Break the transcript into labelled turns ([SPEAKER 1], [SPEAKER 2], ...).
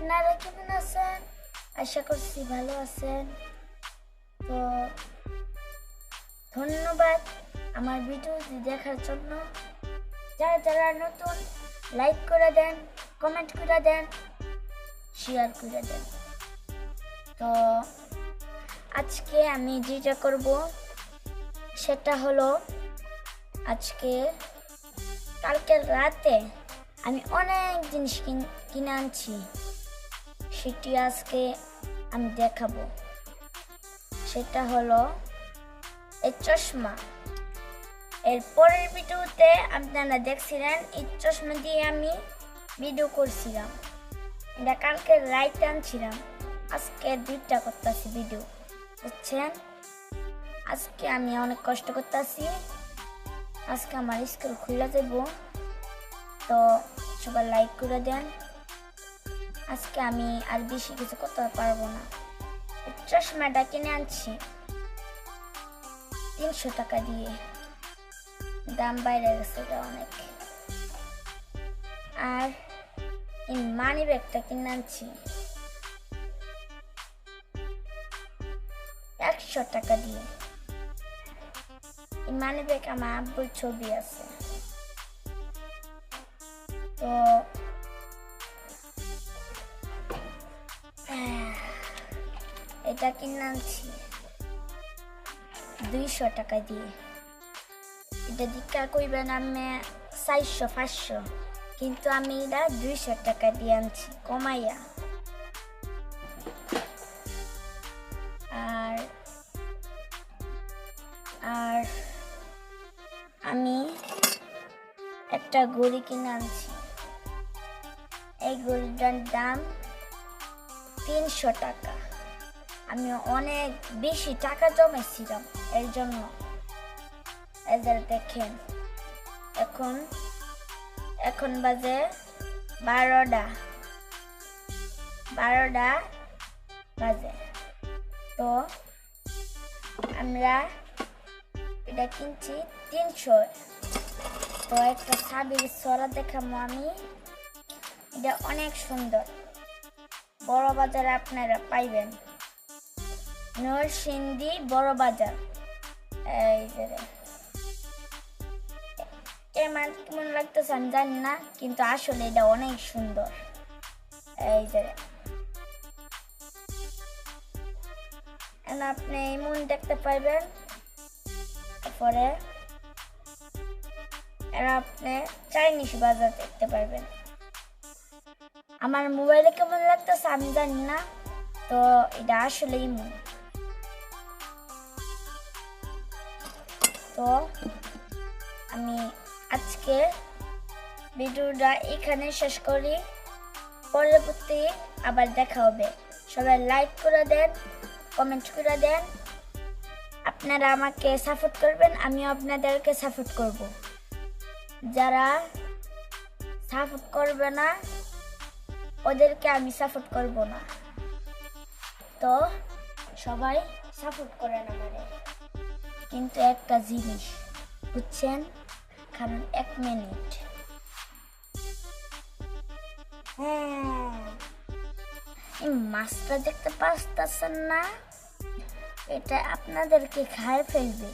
[SPEAKER 1] আপনারা কেমন আছেন? আশা করছি ভালো আছেন। তো ধন্যবাদ আমার ভিডিওটি দেখার জন্য। যারা যারা নতুন লাইক করে দেন, কমেন্ট করে দেন, শেয়ার করে দেন। তো আজকে আমি যেটা করব সেটা হলো, আজকে কালকের রাতে আমি অনেক জিনিস কিনে আনছি, সেটি আজকে আমি দেখাবো। সেটা হলো এই চশমা। এর পরের ভিডিওতে আপনারা দেখছিলেন এই চশমা দিয়ে আমি ভিডিও করছিলাম। এটা কালকে রাইট আনছিলাম, আজকে 2টা করতেছি ভিডিও, বুঝছেন? আজকে আমি অনেক কষ্ট করতেছি। আজকে আমার স্কুল খুলে যাব, তো সবাই লাইক করে দেন। আজকে আমি আর বেশি কিছু করতে পারবো না। চশমাটা কিনে আনছি 300 টাকা দিয়ে, দাম বাইরে গেছে অনেক। আর এই মানি ব্যাগটা কিনে আনছি 100 টাকা দিয়ে। এই মানি ব্যাগ আমার আব্বুর ছবি আছে। তো এটা কিনে আনছি 200 টাকা দিয়ে। এটা দীক্ষা কইবেন আমি 400-500, কিন্তু আমি এটা 200 টাকা দিয়ে আনছি কমাইয়া। আর আর আমি একটা ঘড়ি কিনে আনছি। এই ঘড়িটার দাম 300 টাকা। আমি অনেক বেশি টাকা জমেছিলাম এর জন্য। এদের দেখেন, এখন বাজে 12টা বাজে। তো আমরা এটা কিনছি 300। তো একটা ছাবির ছড়া দেখাবো আমি। এটা অনেক সুন্দর, বড় বাজারে আপনারা পাইবেন, নরসিংদী বড় বাজার। এই যে কেমন লাগতেছে আমি জানি না, কিন্তু আসলে এটা অনেক সুন্দর। এই যে আপনি এমন দেখতে পাইবেন। তারপরে আপনি চাইনিজ বাজার দেখতে পারবেন। আমার মোবাইলে কেমন লাগতেছে আমি জানি না, তো এটা আসলে এমন। তো আমি আজকে ভিডিওটা এখানে শেষ করি। পরবর্তী আবার দেখা হবে। সবাই লাইক করে দেন, কমেন্ট করে দেন। আপনারা আমাকে সাপোর্ট করবেন, আমিও আপনাদেরকে সাপোর্ট করব। যারা সাপোর্ট করবে না ওদেরকে আমি সাপোর্ট করব না। তো সবাই সাপোর্ট করেন আমারে, কিন্তু একটা জিনিস বুঝছেন, কারণ 1 মিনিট। এই মাছটা দেখতে পাচ্ছেন না? এটা আপনাদেরকে খায় ফেলবে।